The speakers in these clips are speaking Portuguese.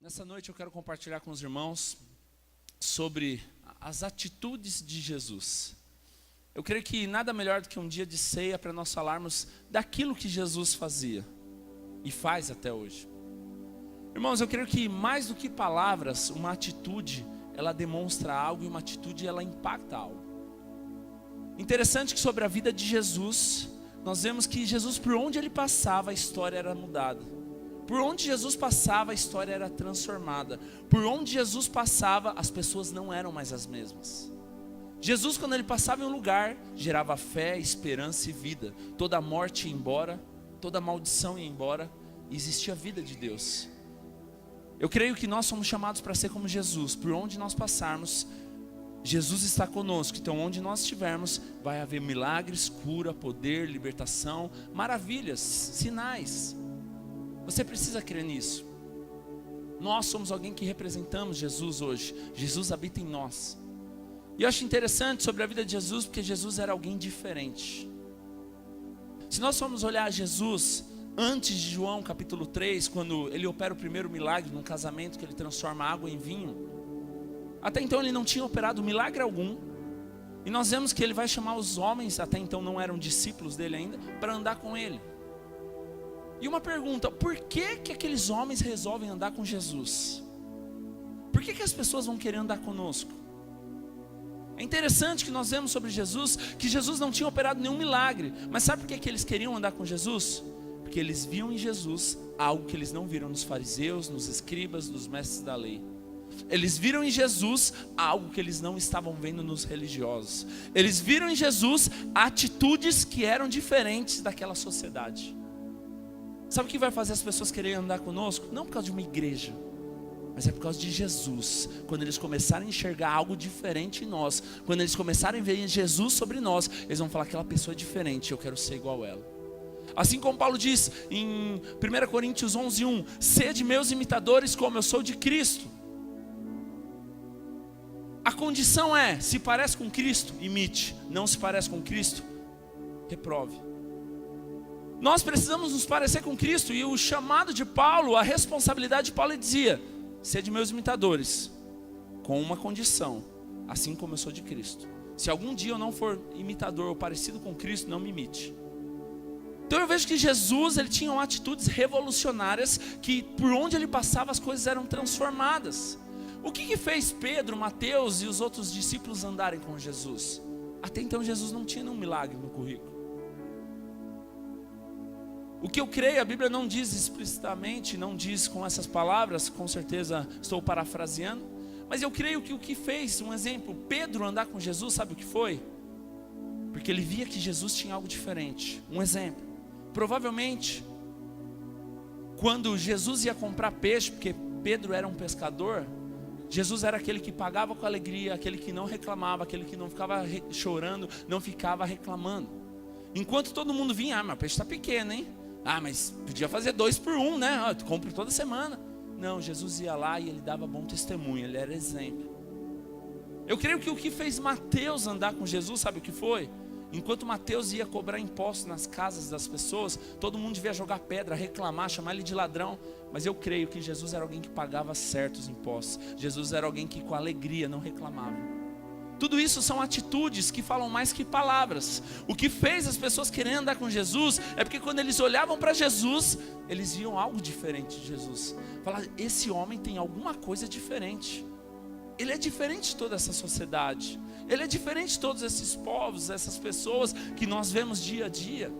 Nessa noite eu quero compartilhar com os irmãos sobre as atitudes de Jesus. Eu creio que nada melhor do que um dia de ceia para nós falarmos daquilo que Jesus fazia e faz até hoje. Irmãos, eu creio que mais do que palavras, uma atitude, ela demonstra algo e uma atitude, ela impacta algo. Interessante que sobre a vida de Jesus, nós vemos que Jesus, por onde ele passava, a história era mudada. Por onde Jesus passava, a história era transformada. Por onde Jesus passava, as pessoas não eram mais as mesmas. Jesus, quando ele passava em um lugar, gerava fé, esperança e vida. Toda a morte ia embora, toda a maldição ia embora, e existia a vida de Deus. Eu creio que nós somos chamados para ser como Jesus. Por onde nós passarmos, Jesus está conosco. Então onde nós estivermos, vai haver milagres, cura, poder, libertação, maravilhas, sinais. Você precisa crer nisso. Nós somos alguém que representamos Jesus hoje. Jesus habita em nós. E eu acho interessante sobre a vida de Jesus, porque Jesus era alguém diferente. Se nós formos olhar Jesus antes de João capítulo 3, quando ele opera o primeiro milagre num casamento, que ele transforma água em vinho, até então ele não tinha operado milagre algum. E nós vemos que ele vai chamar os homens, até então não eram discípulos dele ainda, para andar com ele. E uma pergunta: por que que aqueles homens resolvem andar com Jesus? Por que que as pessoas vão querer andar conosco? É interessante que nós vemos sobre Jesus, que Jesus não tinha operado nenhum milagre. Mas sabe por que que eles queriam andar com Jesus? Porque eles viam em Jesus algo que eles não viram nos fariseus, nos escribas, nos mestres da lei. Eles viram em Jesus algo que eles não estavam vendo nos religiosos. Eles viram em Jesus atitudes que eram diferentes daquela sociedade. Sabe o que vai fazer as pessoas quererem andar conosco? Não por causa de uma igreja, mas é por causa de Jesus. Quando eles começarem a enxergar algo diferente em nós, quando eles começarem a ver Jesus sobre nós, eles vão falar: aquela pessoa é diferente, eu quero ser igual a ela. Assim como Paulo diz em 1 Coríntios 11:1: sede meus imitadores como eu sou de Cristo. A condição é: se parece com Cristo, imite. Não se parece com Cristo, reprove. Nós precisamos nos parecer com Cristo. E o chamado de Paulo, a responsabilidade de Paulo, ele dizia: sede meus imitadores, com uma condição: assim como eu sou de Cristo. Se algum dia eu não for imitador ou parecido com Cristo, não me imite. Então eu vejo que Jesus, ele tinha atitudes revolucionárias, que por onde ele passava as coisas eram transformadas. O que fez Pedro, Mateus e os outros discípulos andarem com Jesus? Até então Jesus não tinha nenhum milagre no currículo. O que eu creio, a Bíblia não diz explicitamente, não diz com essas palavras, com certeza estou parafraseando, mas eu creio que o que fez, um exemplo, Pedro andar com Jesus, sabe o que foi? Porque ele via que Jesus tinha algo diferente. Um exemplo, provavelmente, quando Jesus ia comprar peixe, porque Pedro era um pescador, Jesus era aquele que pagava com alegria, aquele que não reclamava, aquele que não ficava chorando, não ficava reclamando. Enquanto todo mundo vinha: mas o peixe está pequeno, hein? Mas podia fazer 2 por 1, né? Tu compra toda semana. Não, Jesus ia lá e ele dava bom testemunho, ele era exemplo. Eu creio que o que fez Mateus andar com Jesus, sabe o que foi? Enquanto Mateus ia cobrar impostos nas casas das pessoas, todo mundo devia jogar pedra, reclamar, chamar ele de ladrão. Mas eu creio que Jesus era alguém que pagava certos impostos. Jesus era alguém que com alegria não reclamava. Tudo isso são atitudes que falam mais que palavras. O que fez as pessoas querendo andar com Jesus é porque quando eles olhavam para Jesus, eles viam algo diferente de Jesus. Falavam: esse homem tem alguma coisa diferente. Ele é diferente de toda essa sociedade. Ele é diferente de todos esses povos, essas pessoas que nós vemos dia a dia.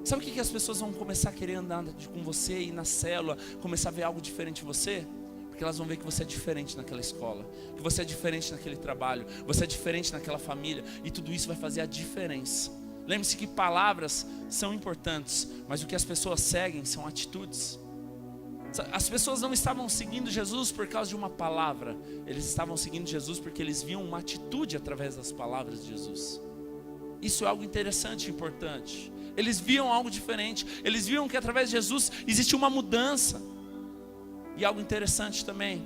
Sabe o que as pessoas vão começar a querer andar com você, ir na célula, começar a ver algo diferente de você? Porque elas vão ver que você é diferente naquela escola, que você é diferente naquele trabalho, você é diferente naquela família, e tudo isso vai fazer a diferença. Lembre-se que palavras são importantes, mas o que as pessoas seguem são atitudes. As pessoas não estavam seguindo Jesus por causa de uma palavra, eles estavam seguindo Jesus porque eles viam uma atitude através das palavras de Jesus. Isso é algo interessante e importante. Eles viam algo diferente, eles viam que através de Jesus existia uma mudança. E algo interessante também,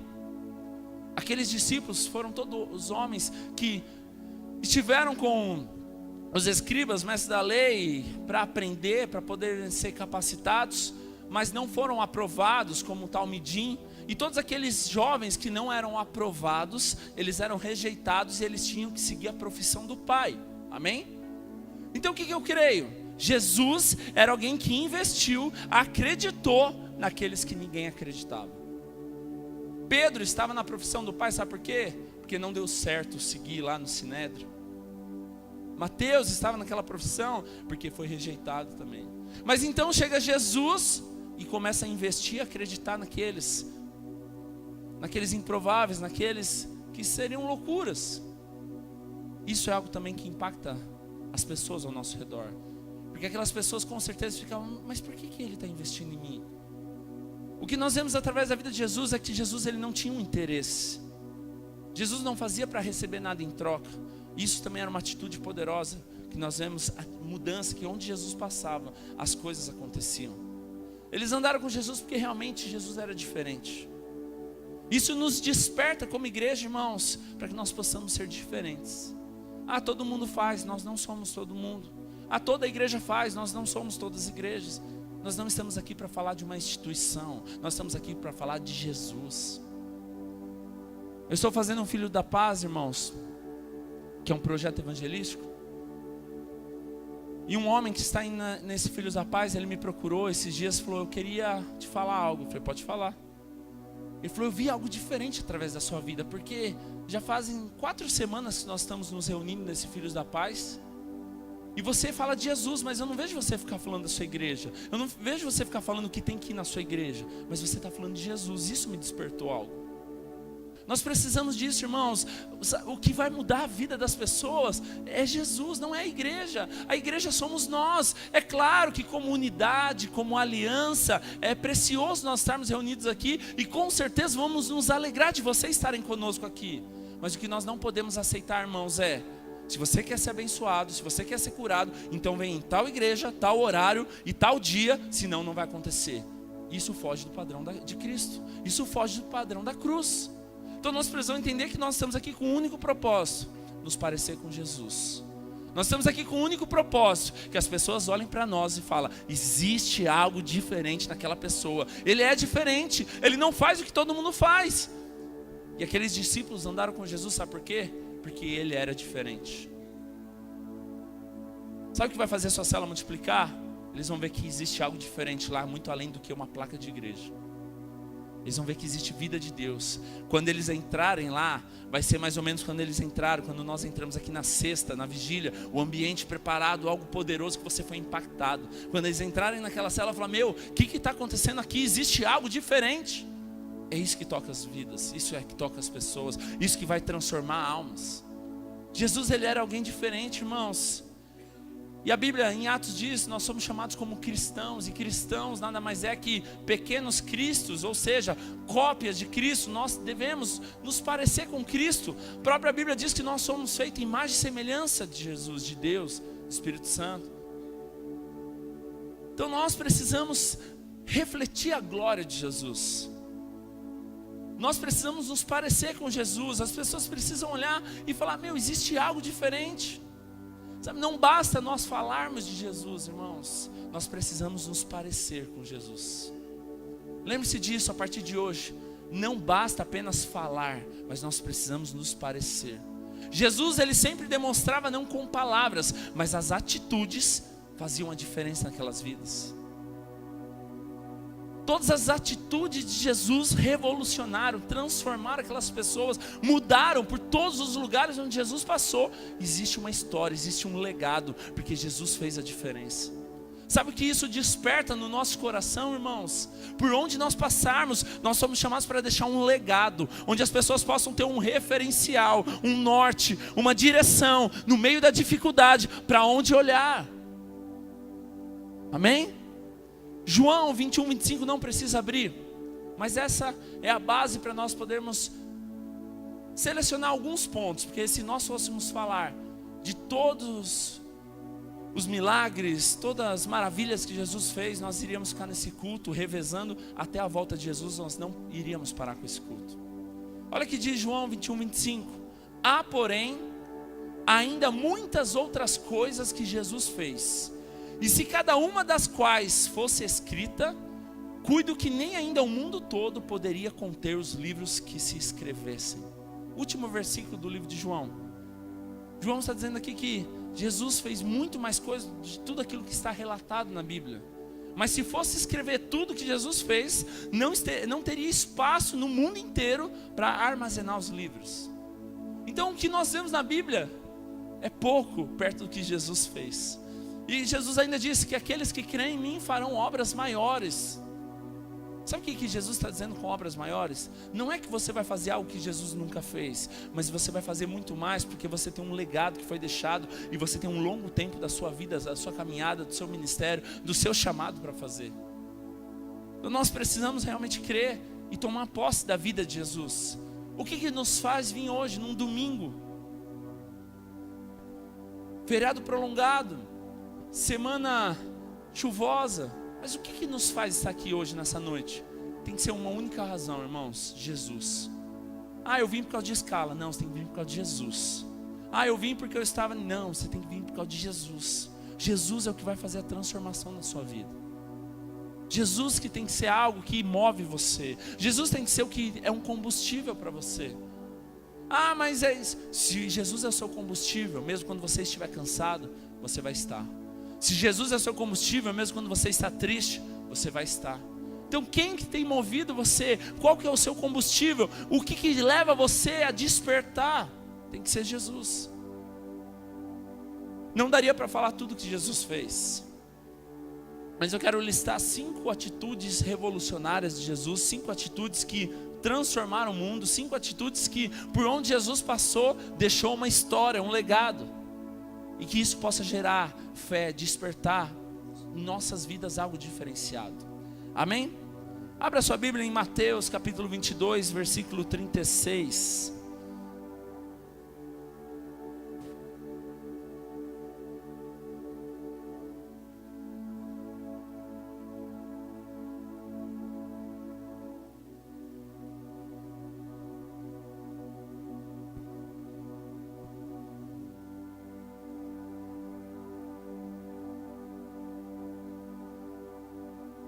aqueles discípulos foram todos os homens que estiveram com os escribas, mestres da lei, para aprender, para poderem ser capacitados, mas não foram aprovados como Talmidim. E todos aqueles jovens que não eram aprovados, eles eram rejeitados e eles tinham que seguir a profissão do pai. Amém? Então o que eu creio? Jesus era alguém que investiu, acreditou naqueles que ninguém acreditava. Pedro estava na profissão do pai, sabe por quê? Porque não deu certo seguir lá no Sinédrio. Mateus estava naquela profissão porque foi rejeitado também. Mas então chega Jesus e começa a investir, acreditar naqueles improváveis, naqueles que seriam loucuras. Isso é algo também que impacta as pessoas ao nosso redor. Porque aquelas pessoas com certeza ficam, mas por que ele está investindo em mim? O que nós vemos através da vida de Jesus é que Jesus ele não tinha um interesse. Jesus não fazia para receber nada em troca. Isso também era uma atitude poderosa, que nós vemos a mudança, que onde Jesus passava, as coisas aconteciam. Eles andaram com Jesus porque realmente Jesus era diferente. Isso nos desperta como igreja, irmãos, para que nós possamos ser diferentes. Todo mundo faz, nós não somos todo mundo. Toda igreja faz, nós não somos todas as igrejas. Nós não estamos aqui para falar de uma instituição, nós estamos aqui para falar de Jesus. Eu estou fazendo um Filho da Paz, irmãos, que é um projeto evangelístico. E um homem que está nesse Filhos da Paz, ele me procurou esses dias e falou, eu queria te falar algo. Eu falei, pode falar. Ele falou, eu vi algo diferente através da sua vida, porque já fazem 4 semanas que nós estamos nos reunindo nesse Filhos da Paz, e você fala de Jesus, mas eu não vejo você ficar falando da sua igreja, eu não vejo você ficar falando que tem que ir na sua igreja, mas você está falando de Jesus. Isso me despertou algo. Nós precisamos disso, irmãos. O que vai mudar a vida das pessoas é Jesus, não é a igreja. A igreja somos nós. É claro que como unidade, como aliança, é precioso nós estarmos reunidos aqui, e com certeza vamos nos alegrar de vocês estarem conosco aqui. Mas o que nós não podemos aceitar, irmãos, é: se você quer ser abençoado, se você quer ser curado, então vem em tal igreja, tal horário e tal dia, senão não vai acontecer. Isso foge do padrão de Cristo. Isso foge do padrão da cruz. Então nós precisamos entender que nós estamos aqui com um único propósito: nos parecer com Jesus. Nós estamos aqui com um único propósito: que as pessoas olhem para nós e falem, existe algo diferente naquela pessoa. Ele é diferente, ele não faz o que todo mundo faz. E aqueles discípulos andaram com Jesus, sabe por quê? Porque ele era diferente. Sabe o que vai fazer a sua célula multiplicar? Eles vão ver que existe algo diferente lá, muito além do que uma placa de igreja. Eles vão ver que existe vida de Deus. Quando eles entrarem lá, vai ser mais ou menos quando eles entraram, quando nós entramos aqui na sexta, na vigília, o ambiente preparado, algo poderoso que você foi impactado. Quando eles entrarem naquela célula, falar, meu, o que está acontecendo aqui? Existe algo diferente. É isso que toca as vidas, isso é que toca as pessoas, isso que vai transformar almas. Jesus, ele era alguém diferente, irmãos. E a Bíblia em Atos diz, nós somos chamados como cristãos, e cristãos nada mais é que pequenos cristos, ou seja, cópias de Cristo. Nós devemos nos parecer com Cristo. A própria Bíblia diz que nós somos feitos em imagem e semelhança de Jesus, de Deus, do Espírito Santo. Então nós precisamos refletir a glória de Jesus. Nós precisamos nos parecer com Jesus. As pessoas precisam olhar e falar, meu, existe algo diferente. Sabe, não basta nós falarmos de Jesus, irmãos. Nós precisamos nos parecer com Jesus. Lembre-se disso a partir de hoje. Não basta apenas falar, mas nós precisamos nos parecer. Jesus, ele sempre demonstrava não com palavras, mas as atitudes faziam a diferença naquelas vidas. Todas as atitudes de Jesus revolucionaram, transformaram aquelas pessoas, mudaram por todos os lugares onde Jesus passou. Existe uma história, existe um legado, porque Jesus fez a diferença. Sabe o que isso desperta no nosso coração, irmãos? Por onde nós passarmos, nós somos chamados para deixar um legado, onde as pessoas possam ter um referencial, um norte, uma direção, no meio da dificuldade, para onde olhar. Amém? João 21, 25 não precisa abrir, mas essa é a base para nós podermos selecionar alguns pontos, porque se nós fôssemos falar de todos os milagres, todas as maravilhas que Jesus fez, nós iríamos ficar nesse culto revezando até a volta de Jesus, nós não iríamos parar com esse culto. Olha o que diz João 21, 25: há porém ainda muitas outras coisas que Jesus fez, e se cada uma das quais fosse escrita, Cuido que nem ainda o mundo todo poderia conter os livros que se escrevessem. Último versículo do livro de João. João está dizendo aqui que Jesus fez muito mais coisas de tudo aquilo que está relatado na Bíblia. Mas se fosse escrever tudo que Jesus fez, não teria espaço no mundo inteiro para armazenar os livros. Então o que nós vemos na Bíblia é pouco perto do que Jesus fez. E Jesus ainda disse que aqueles que creem em mim farão obras maiores. Sabe o que Jesus está dizendo com obras maiores? Não é que você vai fazer algo que Jesus nunca fez, mas você vai fazer muito mais, porque você tem um legado que foi deixado, e você tem um longo tempo da sua vida, da sua caminhada, do seu ministério, do seu chamado para fazer. Então nós precisamos realmente crer e tomar posse da vida de Jesus. O que nos faz vir hoje, num domingo? Feriado prolongado, semana chuvosa. Mas o que nos faz estar aqui hoje, nessa noite? Tem que ser uma única razão, irmãos: Jesus. Eu vim por causa de escala. Não, você tem que vir por causa de Jesus. Eu vim porque eu estava... Não, você tem que vir por causa de Jesus. Jesus é o que vai fazer a transformação na sua vida. Jesus que tem que ser algo que move você. Jesus tem que ser o que é um combustível para você. Mas é isso. Se Jesus é o seu combustível, mesmo quando você estiver cansado, você vai estar. Se Jesus é o seu combustível, mesmo quando você está triste, você vai estar. Então quem que tem movido você? Qual que é o seu combustível? O que leva você a despertar? Tem que ser Jesus. Não daria para falar tudo que Jesus fez, mas eu quero listar 5 atitudes revolucionárias de Jesus, 5 atitudes que transformaram o mundo, 5 atitudes que, por onde Jesus passou, deixou uma história, um legado. E que isso possa gerar fé, despertar em nossas vidas algo diferenciado. Amém? Abra sua Bíblia em Mateus capítulo 22, versículo 36.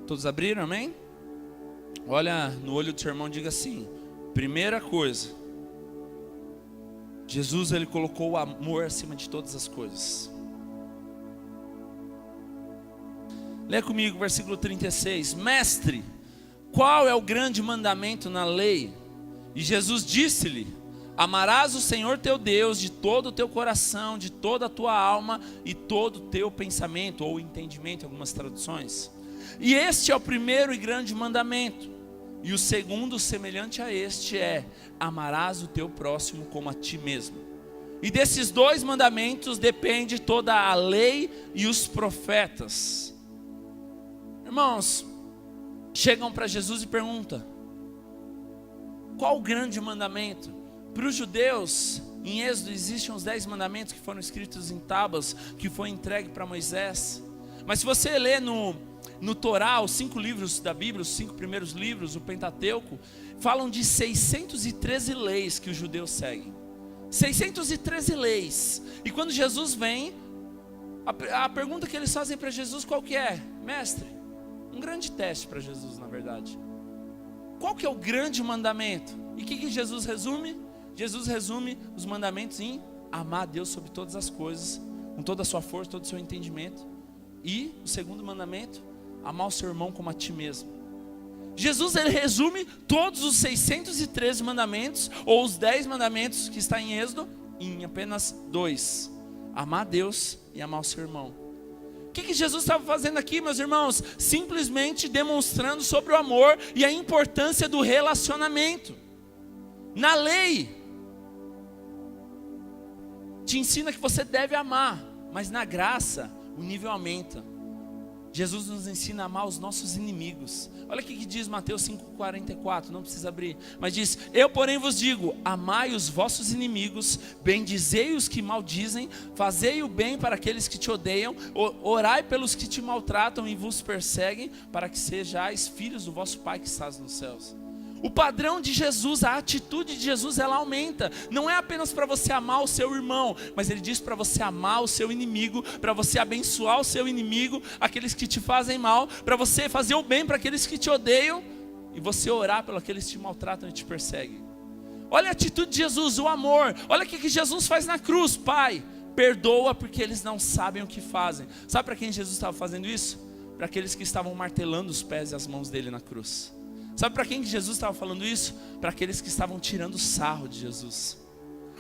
Todos abriram, amém? Olha no olho do seu irmão e diga assim: primeira coisa, Jesus ele colocou o amor acima de todas as coisas. Leia comigo o versículo 36. Mestre, qual é o grande mandamento na lei? E Jesus disse-lhe: amarás o Senhor teu Deus de todo o teu coração, de toda a tua alma e todo o teu pensamento, ou entendimento em algumas traduções. E este é o primeiro e grande mandamento. E o segundo, semelhante a este, é: amarás o teu próximo como a ti mesmo. E desses 2 mandamentos depende toda a lei e os profetas. Irmãos, chegam para Jesus e perguntam: qual o grande mandamento? Para os judeus, em Êxodo existem os 10 mandamentos que foram escritos em tábuas, que foi entregue para Moisés. Mas se você ler no Torá, os 5 livros da Bíblia, os 5 primeiros livros, o Pentateuco, falam de 613 leis que os judeus seguem. 613 leis. E quando Jesus vem, a pergunta que eles fazem para Jesus qual que é? Mestre, um grande teste para Jesus, na verdade. Qual que é o grande mandamento? E o que Jesus resume? Jesus resume os mandamentos em amar a Deus sobre todas as coisas, com toda a sua força, todo o seu entendimento. E o segundo mandamento: amar o seu irmão como a ti mesmo. Jesus ele resume todos os 613 mandamentos, ou os 10 mandamentos que está em Êxodo, em apenas 2: amar a Deus e amar o seu irmão. O que Jesus estava fazendo aqui, meus irmãos? Simplesmente demonstrando sobre o amor e a importância do relacionamento. Na lei te ensina que você deve amar, mas na graça o nível aumenta. Jesus nos ensina a amar os nossos inimigos. Olha o que diz Mateus 5,44, não precisa abrir, mas diz: eu porém vos digo, amai os vossos inimigos, bendizei os que maldizem, fazei o bem para aqueles que te odeiam, orai pelos que te maltratam e vos perseguem, para que sejais filhos do vosso Pai que estás nos céus. O padrão de Jesus, a atitude de Jesus, ela aumenta. Não é apenas para você amar o seu irmão, mas ele diz para você amar o seu inimigo, para você abençoar o seu inimigo, aqueles que te fazem mal, para você fazer o bem para aqueles que te odeiam, e você orar pelos aqueles que te maltratam e te perseguem. Olha a atitude de Jesus, o amor. Olha o que Jesus faz na cruz. Pai, perdoa porque eles não sabem o que fazem. Sabe para quem Jesus estava fazendo isso? Para aqueles que estavam martelando os pés e as mãos dele na cruz. Sabe para quem que Jesus estava falando isso? Para aqueles que estavam tirando sarro de Jesus.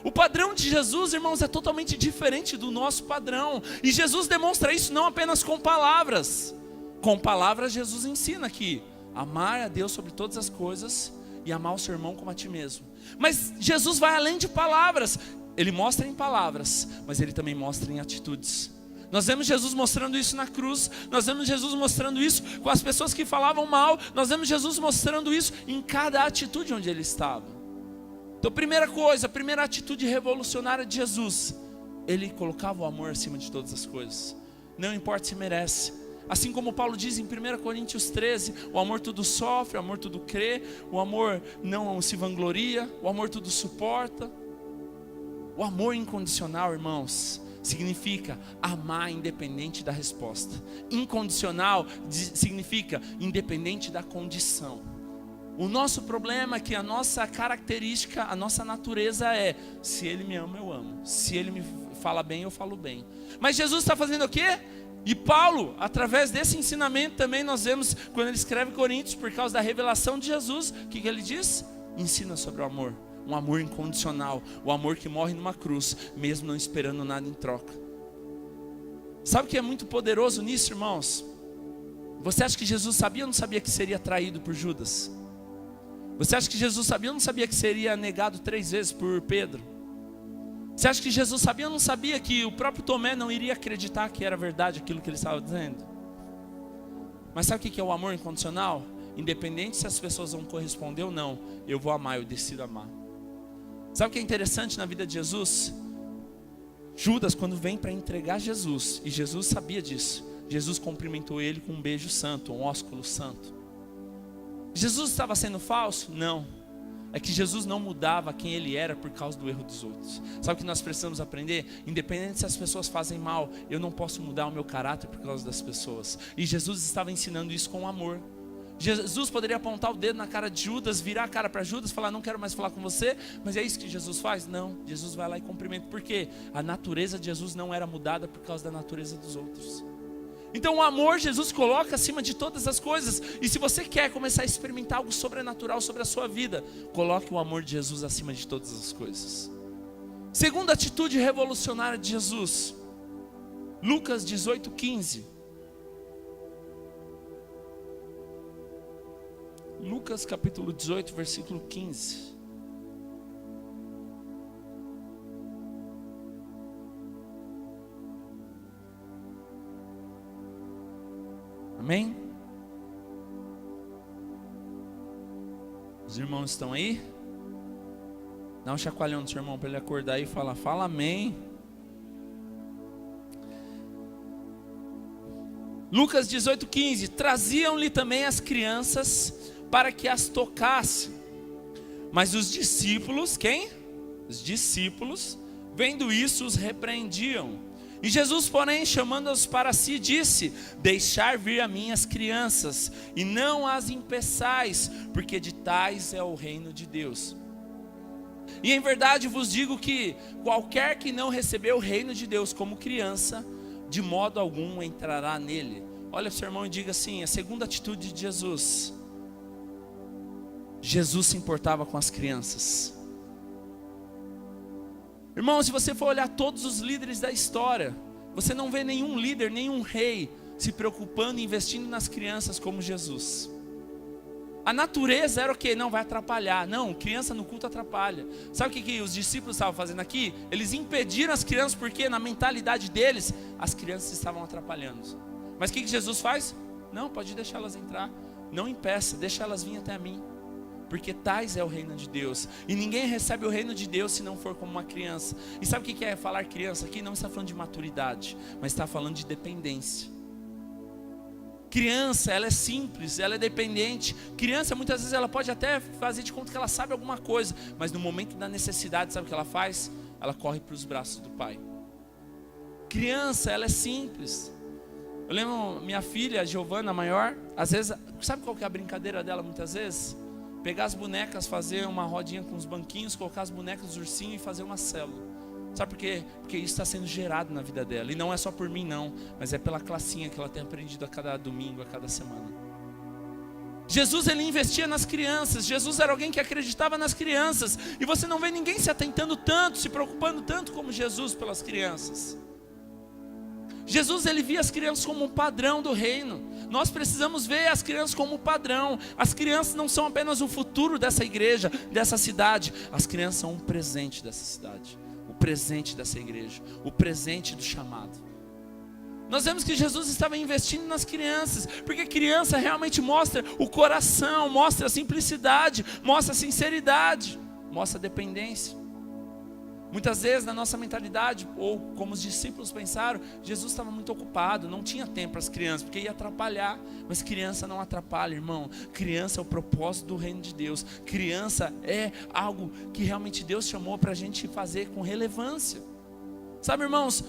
O padrão de Jesus, irmãos, é totalmente diferente do nosso padrão. E Jesus demonstra isso não apenas com palavras. Com palavras Jesus ensina aqui: amar a Deus sobre todas as coisas e amar o seu irmão como a ti mesmo. Mas Jesus vai além de palavras. Ele mostra em palavras, mas ele também mostra em atitudes. Nós vemos Jesus mostrando isso na cruz. Nós vemos Jesus mostrando isso com as pessoas que falavam mal. Nós vemos Jesus mostrando isso em cada atitude onde ele estava. Então, primeira coisa, a primeira atitude revolucionária de Jesus: ele colocava o amor acima de todas as coisas. Não importa se merece. Assim como Paulo diz em 1 Coríntios 13, o amor tudo sofre, o amor tudo crê, o amor não se vangloria, o amor tudo suporta. O amor incondicional, irmãos, significa amar independente da resposta. Incondicional significa independente da condição. O nosso problema é que a nossa característica, a nossa natureza é: se ele me ama, eu amo. Se ele me fala bem, eu falo bem. Mas Jesus está fazendo o quê? E Paulo, através desse ensinamento também nós vemos, quando ele escreve Coríntios, por causa da revelação de Jesus, o que ele diz? Ensina sobre o amor. Um amor incondicional, o amor que morre numa cruz, mesmo não esperando nada em troca. Sabe o que é muito poderoso nisso, irmãos? Você acha que Jesus sabia ou não sabia que seria traído por Judas? Você acha que Jesus sabia ou não sabia que seria negado 3 vezes por Pedro? Você acha que Jesus sabia ou não sabia que o próprio Tomé não iria acreditar que era verdade aquilo que ele estava dizendo? Mas sabe o que é o amor incondicional? Independente se as pessoas vão corresponder ou não, eu vou amar, eu decido amar. Sabe o que é interessante na vida de Jesus? Judas, quando vem para entregar Jesus, e Jesus sabia disso, Jesus cumprimentou ele com um beijo santo, um ósculo santo. Jesus estava sendo falso? Não. É que Jesus não mudava quem ele era por causa do erro dos outros. Sabe o que nós precisamos aprender? Independente se as pessoas fazem mal, eu não posso mudar o meu caráter por causa das pessoas. E Jesus estava ensinando isso com amor. Jesus poderia apontar o dedo na cara de Judas, virar a cara para Judas, falar: não quero mais falar com você. Mas é isso que Jesus faz? Não, Jesus vai lá e cumprimenta. Por quê? A natureza de Jesus não era mudada por causa da natureza dos outros. Então o amor Jesus coloca acima de todas as coisas. E se você quer começar a experimentar algo sobrenatural sobre a sua vida, coloque o amor de Jesus acima de todas as coisas. Segunda atitude revolucionária de Jesus, Lucas 18:15. Lucas capítulo 18, versículo 15. Amém? Os irmãos estão aí? Dá um chacoalhão no seu irmão para ele acordar e falar: fala amém. Lucas 18:15. Traziam-lhe também as crianças para que as tocasse. Mas os discípulos, quem? Os discípulos, vendo isso, os repreendiam. E Jesus, porém, chamando-os para si, disse: deixai vir a mim as crianças, e não as impeçais, porque de tais é o reino de Deus. E em verdade vos digo que qualquer que não receber o reino de Deus como criança, de modo algum entrará nele. Olha para o seu irmão e diga assim: a segunda atitude de Jesus. Jesus se importava com as crianças. Irmão, se você for olhar todos os líderes da história, você não vê nenhum líder, nenhum rei se preocupando e investindo nas crianças como Jesus. A natureza era o quê? Não, vai atrapalhar. Não, criança no culto atrapalha. Sabe o que os discípulos estavam fazendo aqui? Eles impediram as crianças porque na mentalidade deles, as crianças estavam atrapalhando. Mas o que Jesus faz? Não, pode deixar elas entrar. Não impeça, deixa elas vir até mim. Porque tais é o reino de Deus. E ninguém recebe o reino de Deus se não for como uma criança. E sabe o que é falar criança aqui? Não está falando de maturidade, mas está falando de dependência. Criança, ela é simples, ela é dependente. Criança, muitas vezes, ela pode até fazer de conta que ela sabe alguma coisa, mas no momento da necessidade, sabe o que ela faz? Ela corre para os braços do pai. Criança, ela é simples. Eu lembro, minha filha, a Giovana, a maior, às vezes, sabe qual que é a brincadeira dela muitas vezes? Pegar as bonecas, fazer uma rodinha com os banquinhos, colocar as bonecas do ursinho e fazer uma célula. Sabe por quê? Porque isso está sendo gerado na vida dela. E não é só por mim não, mas é pela classinha que ela tem aprendido a cada domingo, a cada semana. Jesus, ele investia nas crianças. Jesus era alguém que acreditava nas crianças. E você não vê ninguém se atentando tanto, se preocupando tanto como Jesus pelas crianças. Jesus, ele via as crianças como um padrão do reino. Nós precisamos ver as crianças como um padrão. As crianças não são apenas o futuro dessa igreja, dessa cidade. As crianças são um presente dessa cidade, o presente dessa igreja, o presente do chamado. Nós vemos que Jesus estava investindo nas crianças, porque criança realmente mostra o coração, mostra a simplicidade, mostra a sinceridade, mostra a dependência. Muitas vezes na nossa mentalidade, ou como os discípulos pensaram, Jesus estava muito ocupado, não tinha tempo para as crianças, porque ia atrapalhar. Mas criança não atrapalha, irmão. Criança é o propósito do reino de Deus. Criança é algo que realmente Deus chamou para a gente fazer com relevância. Sabe, irmãos,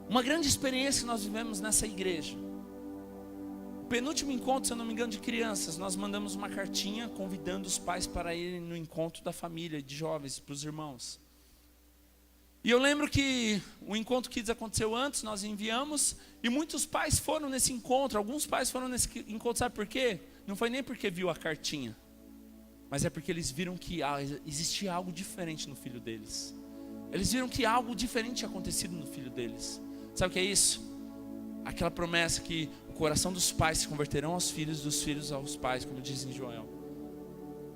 uma grande experiência que nós vivemos nessa igreja. O penúltimo encontro, se eu não me engano, de crianças, nós mandamos uma cartinha convidando os pais para irem no encontro da família, de jovens, para os irmãos. E eu lembro que o encontro Kids aconteceu antes, nós enviamos, e muitos pais foram nesse encontro. Alguns pais foram nesse encontro, sabe por quê? Não foi nem porque viu a cartinha, mas é porque eles viram que existia algo diferente no filho deles. Eles viram que algo diferente tinha acontecido no filho deles. Sabe o que é isso? Aquela promessa que o coração dos pais se converterão aos filhos, dos filhos aos pais, como diz em Joel.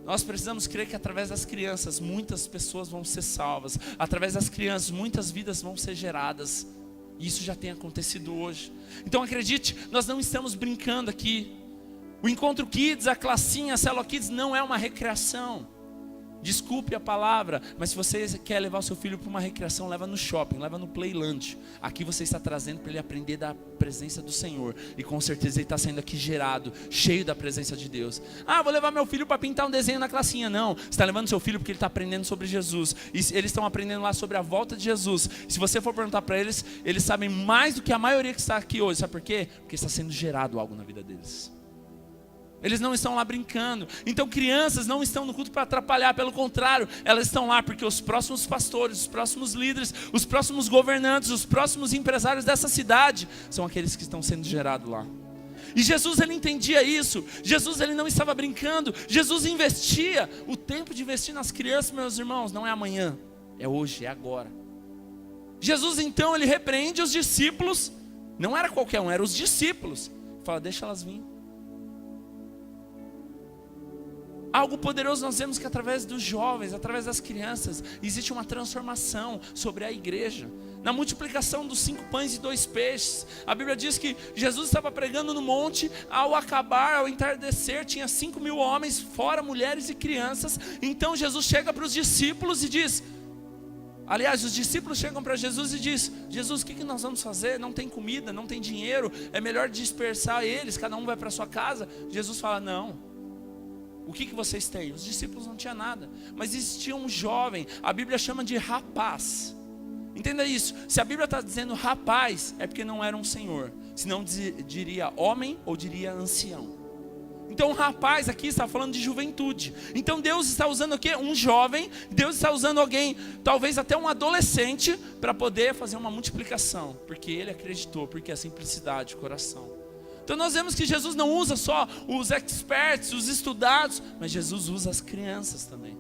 Nós precisamos crer que através das crianças muitas pessoas vão ser salvas. Através das crianças muitas vidas vão ser geradas. E isso já tem acontecido hoje. Então acredite, nós não estamos brincando aqui. O Encontro Kids, a classinha, a Célula Kids não é uma recreação. Desculpe a palavra, mas se você quer levar o seu filho para uma recreação, leva no shopping, leva no Playland. Aqui você está trazendo para ele aprender da presença do Senhor. E com certeza ele está saindo aqui gerado, cheio da presença de Deus. Ah, vou levar meu filho para pintar um desenho na classinha. Não, você está levando seu filho porque ele está aprendendo sobre Jesus. E eles estão aprendendo lá sobre a volta de Jesus. Se você for perguntar para eles, eles sabem mais do que a maioria que está aqui hoje. Sabe por quê? Porque está sendo gerado algo na vida deles. Eles não estão lá brincando. Então crianças não estão no culto para atrapalhar. Pelo contrário, elas estão lá porque os próximos pastores, os próximos líderes, os próximos governantes, os próximos empresários dessa cidade são aqueles que estão sendo gerados lá. E Jesus, ele entendia isso. Jesus, ele não estava brincando. Jesus investia. O tempo de investir nas crianças, meus irmãos, não é amanhã, é hoje, é agora. Jesus então, ele repreende os discípulos. Não era qualquer um, eram os discípulos. Fala, deixa elas vir. Algo poderoso nós vemos que através dos jovens, através das crianças, existe uma transformação sobre a igreja. Na multiplicação dos 5 pães e 2 peixes, a Bíblia diz que Jesus estava pregando no monte, ao entardecer, tinha 5.000 homens, fora mulheres e crianças. Então Jesus chega para os discípulos e diz, aliás, os discípulos chegam para Jesus e diz, Jesus, o que nós vamos fazer? Não tem comida, não tem dinheiro, é melhor dispersar eles, cada um vai para a sua casa. Jesus fala, não. O que vocês têm? Os discípulos não tinham nada, mas existia um jovem, a Bíblia chama de rapaz. Entenda isso, se a Bíblia está dizendo rapaz, é porque não era um senhor, senão diria homem ou diria ancião. Então rapaz aqui está falando de juventude. Então Deus está usando o quê? Um jovem, Deus está usando alguém, talvez até um adolescente, para poder fazer uma multiplicação, porque ele acreditou, porque a simplicidade do coração. Então nós vemos que Jesus não usa só os experts, os estudados, mas Jesus usa as crianças também,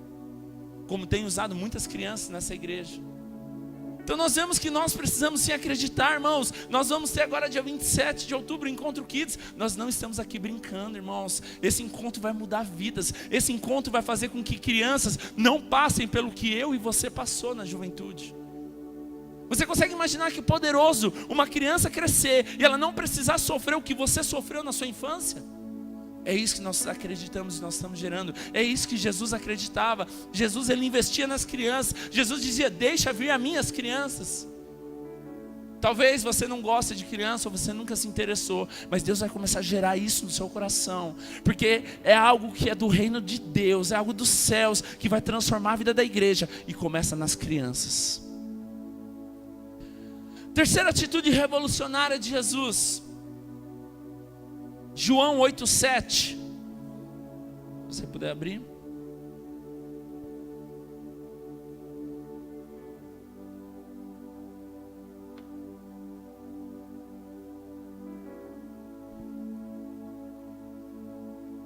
como tem usado muitas crianças nessa igreja. Então nós vemos que nós precisamos sim acreditar, irmãos. Nós vamos ter agora dia 27 de outubro o Encontro Kids. Nós não estamos aqui brincando, irmãos. Esse encontro vai mudar vidas. Esse encontro vai fazer com que crianças não passem pelo que eu e você passou na juventude. Você consegue imaginar que poderoso uma criança crescer e ela não precisar sofrer o que você sofreu na sua infância? É isso que nós acreditamos e nós estamos gerando. É isso que Jesus acreditava. Jesus, ele investia nas crianças. Jesus dizia, deixa vir a mim as crianças. Talvez você não goste de criança, ou você nunca se interessou, mas Deus vai começar a gerar isso no seu coração, porque é algo que é do reino de Deus, é algo dos céus, que vai transformar a vida da igreja, e começa nas crianças. Terceira atitude revolucionária de Jesus, João 8,7, se você puder abrir.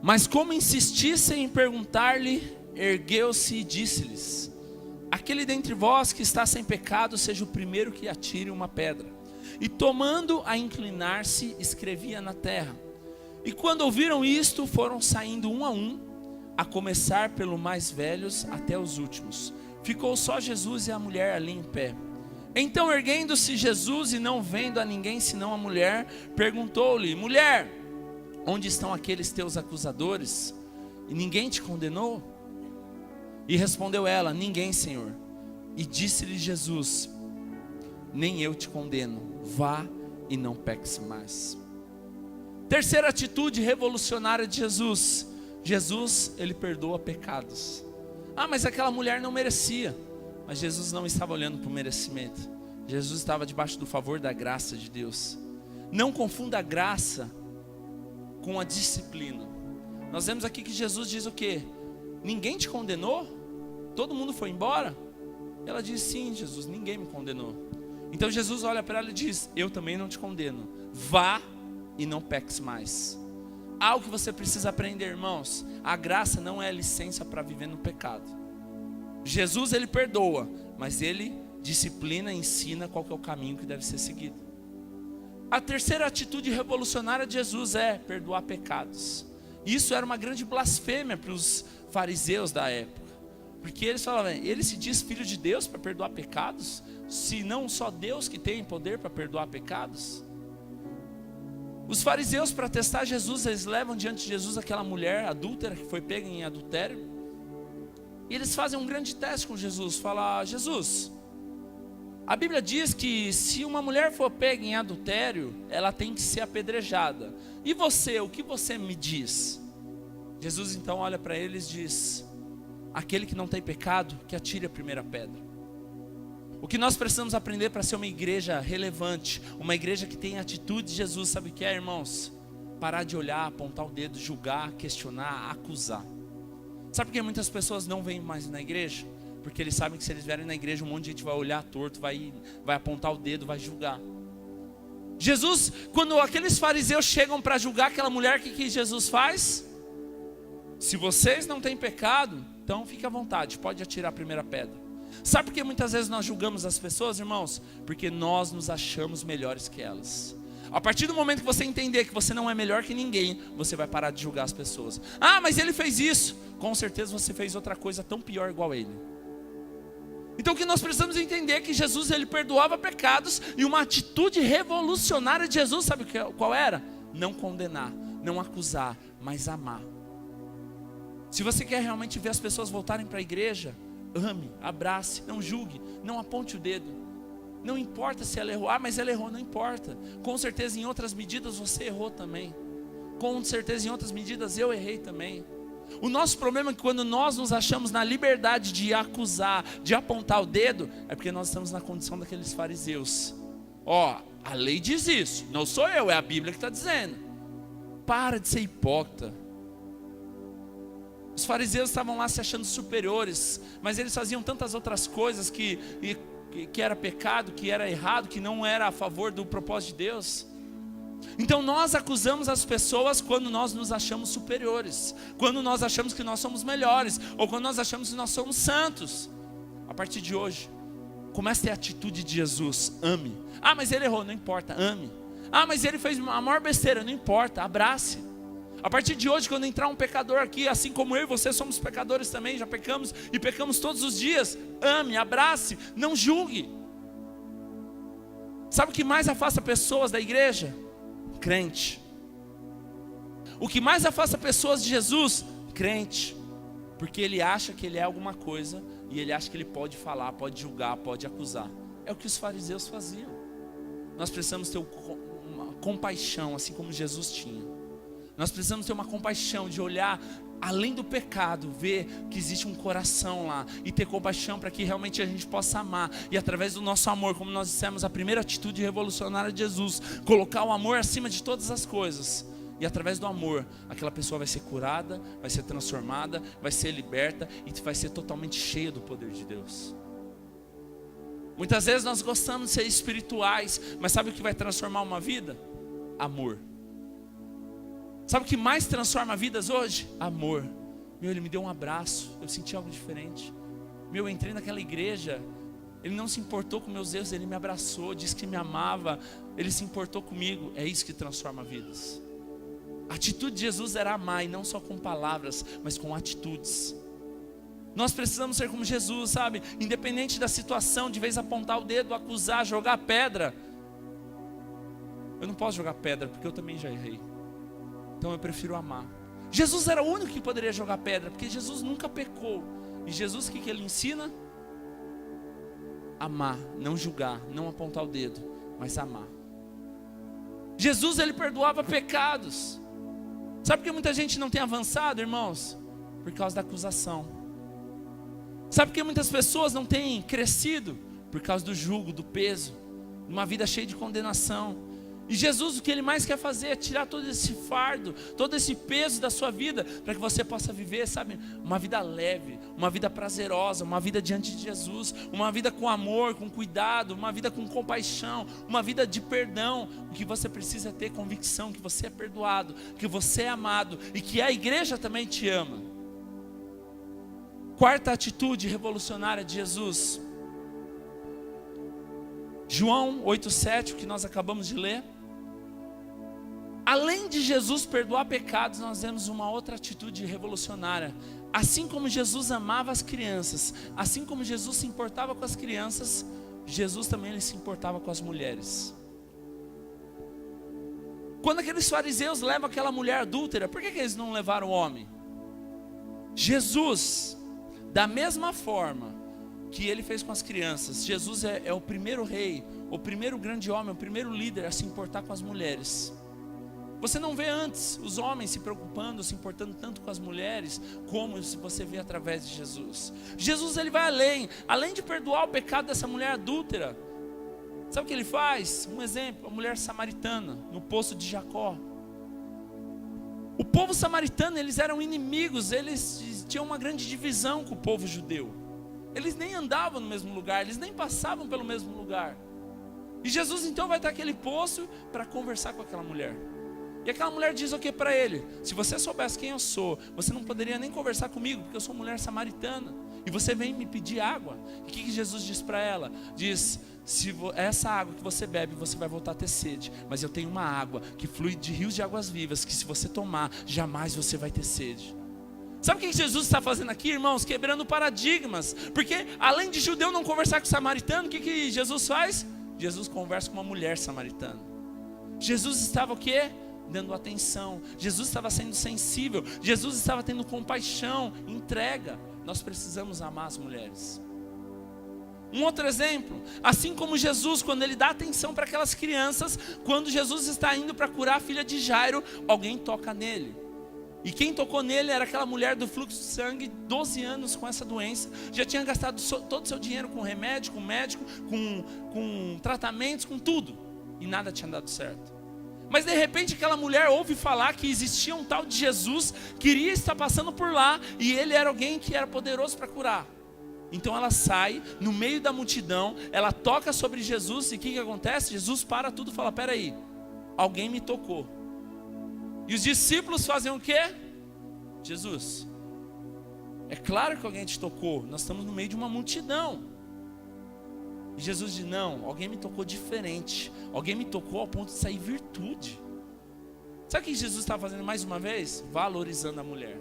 Mas como insistissem em perguntar-lhe, ergueu-se e disse-lhes: aquele dentre vós que está sem pecado, seja o primeiro que atire uma pedra. E tomando a inclinar-se, escrevia na terra. E quando ouviram isto, foram saindo um, a começar pelo mais velhos até os últimos. Ficou só Jesus e a mulher ali em pé. Então, erguendo-se Jesus e não vendo a ninguém senão a mulher, perguntou-lhe: mulher, onde estão aqueles teus acusadores? E ninguém te condenou? E respondeu ela: ninguém, Senhor. E disse-lhe Jesus: nem eu te condeno, vá e não peques mais. Terceira atitude revolucionária de Jesus. Jesus, ele perdoa pecados. Ah, mas aquela mulher não merecia. Mas Jesus não estava olhando para o merecimento. Jesus estava debaixo do favor da graça de Deus. Não confunda a graça com a disciplina. Nós vemos aqui que Jesus diz o quê? Ninguém te condenou? Todo mundo foi embora? Ela diz: sim, Jesus, ninguém me condenou. Então Jesus olha para ela e diz: eu também não te condeno, vá e não peques mais. Algo que você precisa aprender, irmãos: a graça não é licença para viver no pecado. Jesus, ele perdoa, mas ele disciplina e ensina qual que é o caminho que deve ser seguido. A terceira atitude revolucionária de Jesus é perdoar pecados. Isso era uma grande blasfêmia para os fariseus da época, porque eles falavam: ele se diz filho de Deus para perdoar pecados? Se não só Deus que tem poder para perdoar pecados? Os fariseus, para testar Jesus, eles levam diante de Jesus aquela mulher adúltera que foi pega em adultério, e eles fazem um grande teste com Jesus. Fala: Jesus, a Bíblia diz que se uma mulher for pega em adultério, ela tem que ser apedrejada. E você, o que você me diz? Jesus então olha para eles e diz: aquele que não tem pecado, que atire a primeira pedra. O que nós precisamos aprender para ser uma igreja relevante, uma igreja que tem a atitude de Jesus, sabe o que é, irmãos? Parar de olhar, apontar o dedo, julgar, questionar, acusar. Sabe por que muitas pessoas não vêm mais na igreja? Porque eles sabem que se eles vierem na igreja, um monte de gente vai olhar torto, vai apontar o dedo, vai julgar. Jesus, quando aqueles fariseus chegam para julgar aquela mulher, o que Jesus faz? Se vocês não têm pecado, então fique à vontade, pode atirar a primeira pedra. Sabe por que muitas vezes nós julgamos as pessoas, irmãos? Porque nós nos achamos melhores que elas. A partir do momento que você entender que você não é melhor que ninguém, você vai parar de julgar as pessoas. Ah, mas ele fez isso. Com certeza você fez outra coisa tão pior igual a ele. Então o que nós precisamos entender é que Jesus, ele perdoava pecados, e uma atitude revolucionária de Jesus, sabe qual era? Não condenar, não acusar, mas amar. Se você quer realmente ver as pessoas voltarem para a igreja, ame, abrace, não julgue, não aponte o dedo. Não importa se ela errou. Ah, mas ela errou, não importa. Com certeza em outras medidas você errou também. Com certeza em outras medidas eu errei também. O nosso problema é que quando nós nos achamos na liberdade de acusar, de apontar o dedo, é porque nós estamos na condição daqueles fariseus. Ó, a lei diz isso, não sou eu, é a Bíblia que está dizendo. Para de ser hipócrita. Os fariseus estavam lá se achando superiores, mas eles faziam tantas outras coisas que era pecado, que era errado, que não era a favor do propósito de Deus. Então nós acusamos as pessoas quando nós nos achamos superiores, quando nós achamos que nós somos melhores, ou quando nós achamos que nós somos santos. A partir de hoje, comece a ter a atitude de Jesus: ame. Ah, mas ele errou, não importa, ame. Ah, mas ele fez a maior besteira, não importa, abrace. A partir de hoje, quando entrar um pecador aqui, assim como eu e você somos pecadores também, já pecamos e pecamos todos os dias, ame, abrace, não julgue. Sabe o que mais afasta pessoas da igreja? Crente. O que mais afasta pessoas de Jesus? Crente. Porque ele acha que ele é alguma coisa, e ele acha que ele pode falar, pode julgar, pode acusar. É o que os fariseus faziam. nós precisamos ter uma compaixão, assim como Jesus tinha. Nós precisamos ter uma compaixão de olhar além do pecado, ver que existe um coração lá e ter compaixão para que realmente a gente possa amar. E através do nosso amor, como nós dissemos, a primeira atitude revolucionária de Jesus, colocar o amor acima de todas as coisas. E através do amor, aquela pessoa vai ser curada, vai ser transformada, vai ser liberta e vai ser totalmente cheia do poder de Deus. Muitas vezes nós gostamos de ser espirituais, mas sabe o que vai transformar uma vida? Amor. Sabe o que mais transforma vidas hoje? Amor. Ele me deu um abraço, eu senti algo diferente. Eu entrei naquela igreja, ele não se importou com meus erros, ele me abraçou, disse que me amava, ele se importou comigo. É isso que transforma vidas. A atitude de Jesus era amar, e não só com palavras, mas com atitudes. Nós precisamos ser como Jesus, sabe? Independente da situação, de vez apontar o dedo, acusar, jogar pedra. Eu não posso jogar pedra, porque eu também já errei. Então eu prefiro amar. Jesus era o único que poderia jogar pedra, porque Jesus nunca pecou. E Jesus, o que ele ensina? Amar, não julgar, não apontar o dedo, mas amar. Jesus, ele perdoava pecados. Sabe por que muita gente não tem avançado, irmãos? Por causa da acusação. Sabe por que muitas pessoas não têm crescido? Por causa do jugo, do peso, uma vida cheia de condenação. E Jesus, o que ele mais quer fazer é tirar todo esse fardo, todo esse peso da sua vida, para que você possa viver, sabe, uma vida leve, uma vida prazerosa, uma vida diante de Jesus, uma vida com amor, com cuidado, uma vida com compaixão, uma vida de perdão. O que você precisa é ter convicção que você é perdoado, que você é amado e que a igreja também te ama. Quarta atitude revolucionária de Jesus. João 8,7, o que nós acabamos de ler. Além de Jesus perdoar pecados, nós vemos uma outra atitude revolucionária. Assim como Jesus amava as crianças, assim como Jesus se importava com as crianças, Jesus também ele se importava com as mulheres. Quando aqueles fariseus levam aquela mulher adúltera, por que eles não levaram o homem? Jesus, da mesma forma que ele fez com as crianças, Jesus é o primeiro rei, o primeiro grande homem, o primeiro líder a se importar com as mulheres. Você não vê antes os homens se preocupando, se importando tanto com as mulheres, como você vê através de Jesus. Jesus ele vai além de perdoar o pecado dessa mulher adúltera. Sabe o que ele faz? Um exemplo, a mulher samaritana, no poço de Jacó. O povo samaritano, eles eram inimigos, eles tinham uma grande divisão com o povo judeu. Eles nem andavam no mesmo lugar, eles nem passavam pelo mesmo lugar. E Jesus então vai até aquele poço para conversar com aquela mulher. E aquela mulher diz o que para ele? Se você soubesse quem eu sou, você não poderia nem conversar comigo, porque eu sou mulher samaritana. E você vem me pedir água. E o que Jesus diz para ela? Diz, essa água que você bebe, você vai voltar a ter sede. Mas eu tenho uma água que flui de rios de águas vivas, que se você tomar, jamais você vai ter sede. Sabe o que Jesus está fazendo aqui, irmãos? Quebrando paradigmas. Porque além de judeu não conversar com samaritano, o que Jesus faz? Jesus conversa com uma mulher samaritana. Jesus estava o quê? Dando atenção. Jesus estava sendo sensível. Jesus estava tendo compaixão, entrega. Nós precisamos amar as mulheres. Um outro exemplo, assim como Jesus, quando ele dá atenção para aquelas crianças, quando Jesus está indo para curar a filha de Jairo, alguém toca nele. E quem tocou nele era aquela mulher do fluxo de sangue, 12 anos com essa doença, já tinha gastado todo o seu dinheiro com remédio, com médico, com tratamentos, com tudo, e nada tinha dado certo. Mas de repente aquela mulher ouve falar que existia um tal de Jesus, queria estar passando por lá, e ele era alguém que era poderoso para curar. Então ela sai, no meio da multidão, ela toca sobre Jesus, e o que acontece? Jesus para tudo e fala, peraí, alguém me tocou. E os discípulos fazem o quê? Jesus, é claro que alguém te tocou, nós estamos no meio de uma multidão. E Jesus diz, não, alguém me tocou diferente, alguém me tocou ao ponto de sair virtude. Sabe o que Jesus está fazendo mais uma vez? Valorizando a mulher.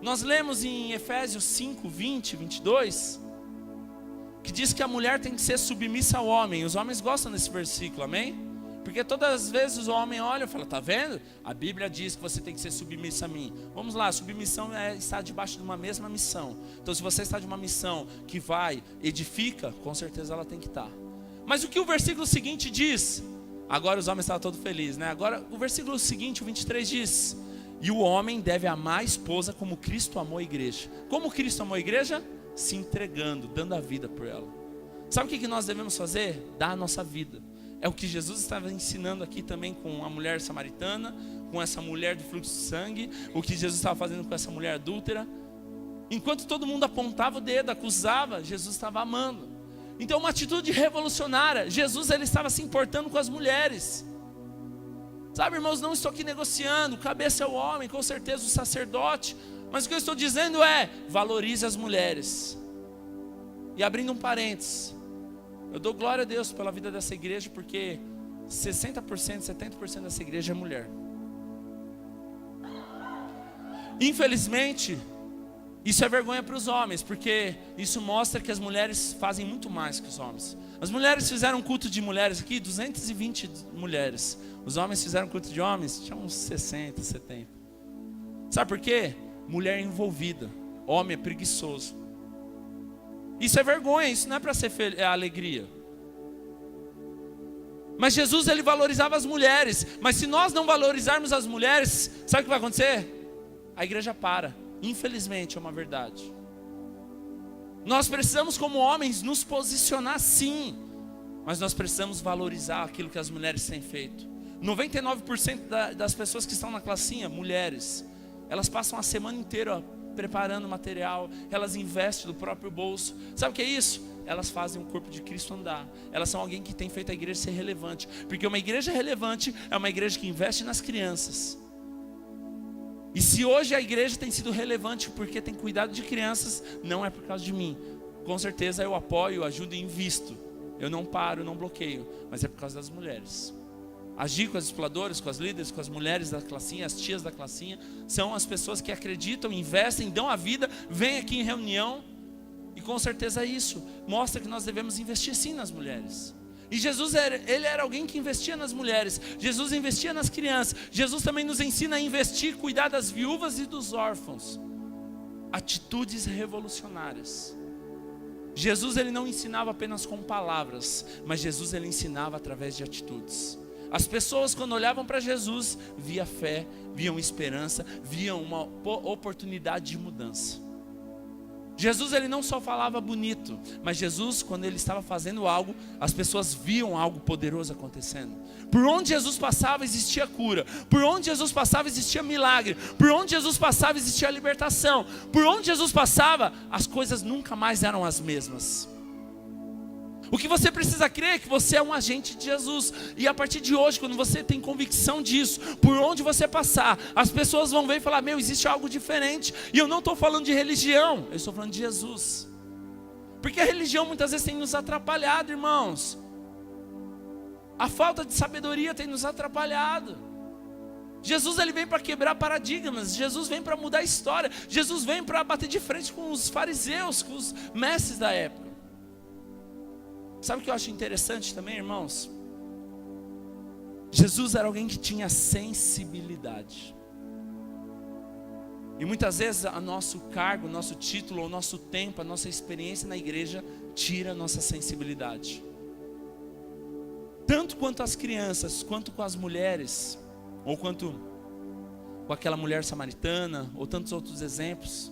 Nós lemos em Efésios 5, 20, 22, que diz que a mulher tem que ser submissa ao homem. Os homens gostam desse versículo, amém? Porque todas as vezes o homem olha e fala, tá vendo? A Bíblia diz que você tem que ser submissa a mim. Vamos lá, submissão é estar debaixo de uma mesma missão. Então se você está de uma missão que vai, edifica, com certeza ela tem que estar. Mas o que o versículo seguinte diz? Agora os homens estavam todos felizes, né? Agora o versículo seguinte, o 23 diz: e o homem deve amar a esposa como Cristo amou a igreja. Como Cristo amou a igreja? Se entregando, dando a vida por ela. Sabe o que nós devemos fazer? Dar a nossa vida. É o que Jesus estava ensinando aqui também com a mulher samaritana, com essa mulher do fluxo de sangue, o que Jesus estava fazendo com essa mulher adúltera. Enquanto todo mundo apontava o dedo, acusava, Jesus estava amando. Então uma atitude revolucionária. Jesus, ele estava se importando com as mulheres. Sabe, irmãos, não estou aqui negociando, cabeça é o homem, com certeza o sacerdote. Mas o que eu estou dizendo é, valorize as mulheres. E abrindo um parênteses, eu dou glória a Deus pela vida dessa igreja, porque 60%, 70% dessa igreja é mulher. Infelizmente, isso é vergonha para os homens, porque isso mostra que as mulheres fazem muito mais que os homens. As mulheres fizeram um culto de mulheres aqui, 220 mulheres. Os homens fizeram culto de homens, tinha uns 60, 70. Sabe por quê? Mulher envolvida, homem é preguiçoso. Isso é vergonha, isso não é para ser alegria. Mas Jesus, ele valorizava as mulheres. Mas se nós não valorizarmos as mulheres, sabe o que vai acontecer? A igreja para. Infelizmente, é uma verdade. Nós precisamos, como homens, nos posicionar sim. Mas nós precisamos valorizar aquilo que as mulheres têm feito. 99% das pessoas que estão na classinha, mulheres, elas passam a semana inteira preparando material, elas investem do próprio bolso. Sabe o que é isso? Elas fazem o corpo de Cristo andar. Elas são alguém que tem feito a igreja ser relevante. Porque uma igreja relevante é uma igreja que investe nas crianças. E se hoje a igreja tem sido relevante porque tem cuidado de crianças, não é por causa de mim. Com certeza eu apoio, ajudo e invisto. Eu não paro, não bloqueio, mas é por causa das mulheres. Agir com as exploradoras, com as líderes, com as mulheres da classinha, as tias da classinha, são as pessoas que acreditam, investem, dão a vida, vêm aqui em reunião. E com certeza isso mostra que nós devemos investir sim nas mulheres. E Jesus, ele era alguém que investia nas mulheres. Jesus investia nas crianças. Jesus também nos ensina a investir, cuidar das viúvas e dos órfãos. Atitudes revolucionárias. Jesus, ele não ensinava apenas com palavras, mas Jesus, ele ensinava através de atitudes. As pessoas, quando olhavam para Jesus, via fé, viam esperança, viam uma oportunidade de mudança. Jesus, ele não só falava bonito, mas Jesus, quando ele estava fazendo algo, as pessoas viam algo poderoso acontecendo. Por onde Jesus passava existia cura, por onde Jesus passava existia milagre, por onde Jesus passava existia libertação, por onde Jesus passava as coisas nunca mais eram as mesmas. O que você precisa crer é que você é um agente de Jesus. E a partir de hoje, quando você tem convicção disso, por onde você passar, as pessoas vão ver e falar: meu, existe algo diferente. E eu não estou falando de religião, eu estou falando de Jesus. Porque a religião muitas vezes tem nos atrapalhado, irmãos. A falta de sabedoria tem nos atrapalhado. Jesus, ele vem para quebrar paradigmas. Jesus vem para mudar a história. Jesus vem para bater de frente com os fariseus, com os mestres da época. Sabe o que eu acho interessante também, irmãos? Jesus era alguém que tinha sensibilidade. E muitas vezes o nosso cargo, o nosso título, o nosso tempo, a nossa experiência na igreja tira a nossa sensibilidade. Tanto quanto as crianças, quanto com as mulheres, ou quanto com aquela mulher samaritana, ou tantos outros exemplos.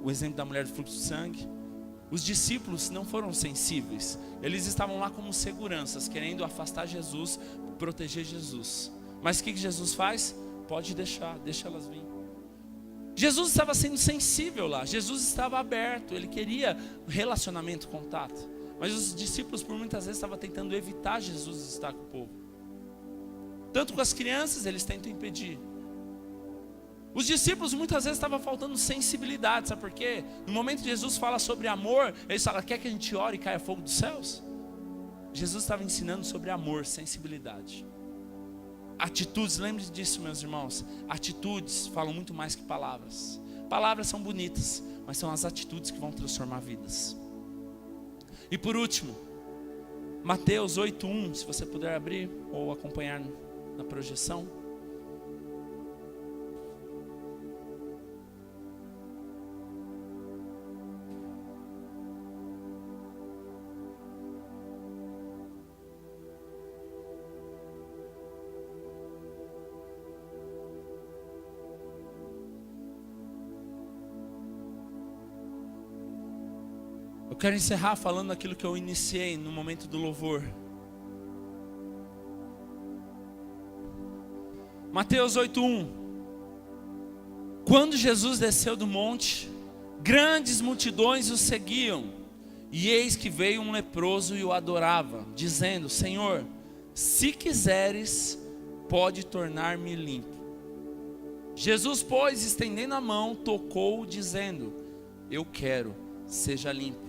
O exemplo da mulher do fluxo de sangue. Os discípulos não foram sensíveis. Eles estavam lá como seguranças, querendo afastar Jesus, proteger Jesus. Mas o que Jesus faz? Pode deixar, deixa elas vir. Jesus estava sendo sensível lá. Jesus estava aberto. Ele queria relacionamento, contato. Mas os discípulos por muitas vezes estavam tentando evitar Jesus estar com o povo. Tanto com as crianças, eles tentam impedir. Os discípulos muitas vezes estavam faltando sensibilidade, sabe por quê? No momento que Jesus fala sobre amor, eles falam: quer que a gente ore e caia fogo dos céus? Jesus estava ensinando sobre amor, sensibilidade. Atitudes, lembre-se disso, meus irmãos. Atitudes falam muito mais que palavras. Palavras são bonitas, mas são as atitudes que vão transformar vidas. E por último, Mateus 8:1, se você puder abrir ou acompanhar na projeção. quero encerrar falando aquilo que eu iniciei no momento do louvor. Mateus 8:1. Quando Jesus desceu do monte, grandes multidões o seguiam, e eis que veio um leproso e o adorava, dizendo: Senhor, se quiseres, pode tornar-me limpo. Jesus, pois, estendendo a mão, tocou-o, dizendo: eu quero, seja limpo.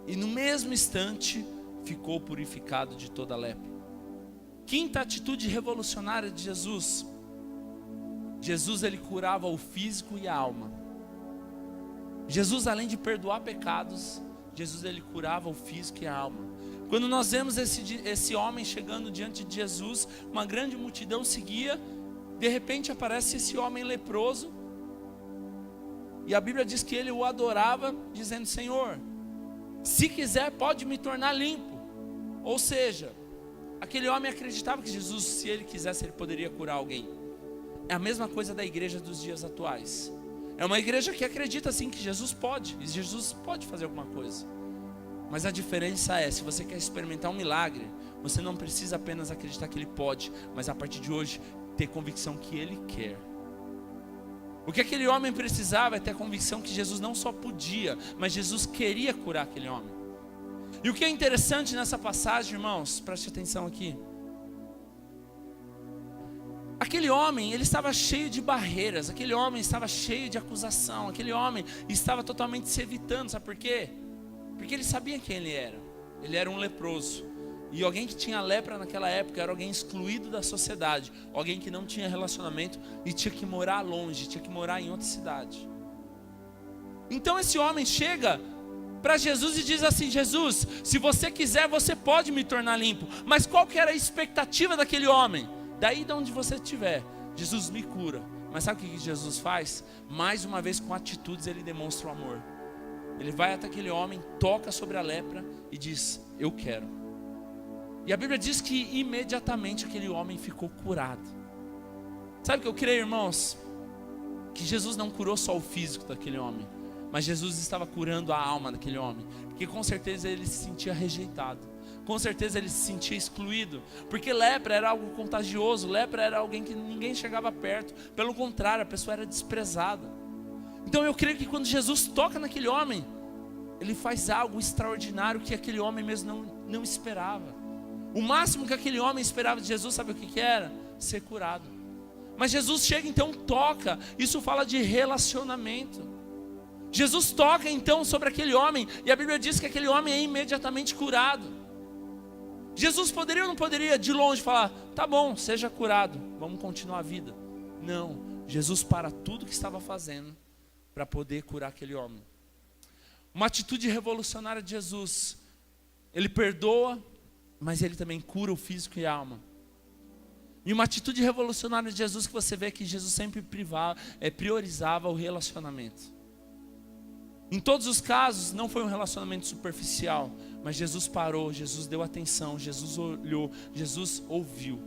E no mesmo instante, ficou purificado de toda a lepra. Quinta atitude revolucionária de Jesus. Jesus, ele curava o físico e a alma. Jesus, além de perdoar pecados, Jesus, ele curava o físico e a alma. Quando nós vemos esse homem chegando diante de Jesus, uma grande multidão seguia. De repente aparece esse homem leproso, e a Bíblia diz que ele o adorava, dizendo: Senhor, se quiser pode me tornar limpo. Ou seja, aquele homem acreditava que Jesus, se ele quisesse, ele poderia curar alguém. É a mesma coisa da igreja dos dias atuais. É uma igreja que acredita sim que Jesus pode, e Jesus pode fazer alguma coisa. Mas a diferença é, se você quer experimentar um milagre, você não precisa apenas acreditar que ele pode, mas a partir de hoje ter convicção que ele quer. O que aquele homem precisava é ter a convicção que Jesus não só podia, mas Jesus queria curar aquele homem. E o que é interessante nessa passagem, irmãos, preste atenção aqui. Aquele homem, ele estava cheio de barreiras, aquele homem estava cheio de acusação, aquele homem estava totalmente se evitando, sabe por quê? Porque ele sabia quem ele era um leproso. E alguém que tinha lepra naquela época era alguém excluído da sociedade, alguém que não tinha relacionamento e tinha que morar longe, tinha que morar em outra cidade. Então esse homem chega para Jesus e diz assim: Jesus, se você quiser, você pode me tornar limpo. Mas qual que era a expectativa daquele homem? Daí de onde você estiver, Jesus me cura. Mas sabe o que Jesus faz? Mais uma vez, com atitudes, ele demonstra o amor. Ele vai até aquele homem, toca sobre a lepra e diz: eu quero. E a Bíblia diz que imediatamente aquele homem ficou curado. Sabe o que eu creio, irmãos? Que Jesus não curou só o físico daquele homem, mas Jesus estava curando a alma daquele homem. Porque com certeza ele se sentia rejeitado, com certeza ele se sentia excluído. Porque lepra era algo contagioso, lepra era alguém que ninguém chegava perto. Pelo contrário, a pessoa era desprezada. Então eu creio que quando Jesus toca naquele homem, ele faz algo extraordinário que aquele homem mesmo não esperava. O máximo que aquele homem esperava de Jesus, sabe o que era? Ser curado. Mas Jesus chega então, toca. Isso fala de relacionamento. Jesus toca então sobre aquele homem, e a Bíblia diz que aquele homem é imediatamente curado. Jesus poderia ou não poderia de longe falar: tá bom, seja curado, vamos continuar a vida? Não, Jesus para tudo que estava fazendo para poder curar aquele homem. Uma atitude revolucionária de Jesus. Ele perdoa, mas ele também cura o físico e a alma. E uma atitude revolucionária de Jesus que você vê que Jesus sempre priorizava o relacionamento. Em todos os casos não foi um relacionamento superficial, mas Jesus parou, Jesus deu atenção, Jesus olhou, Jesus ouviu.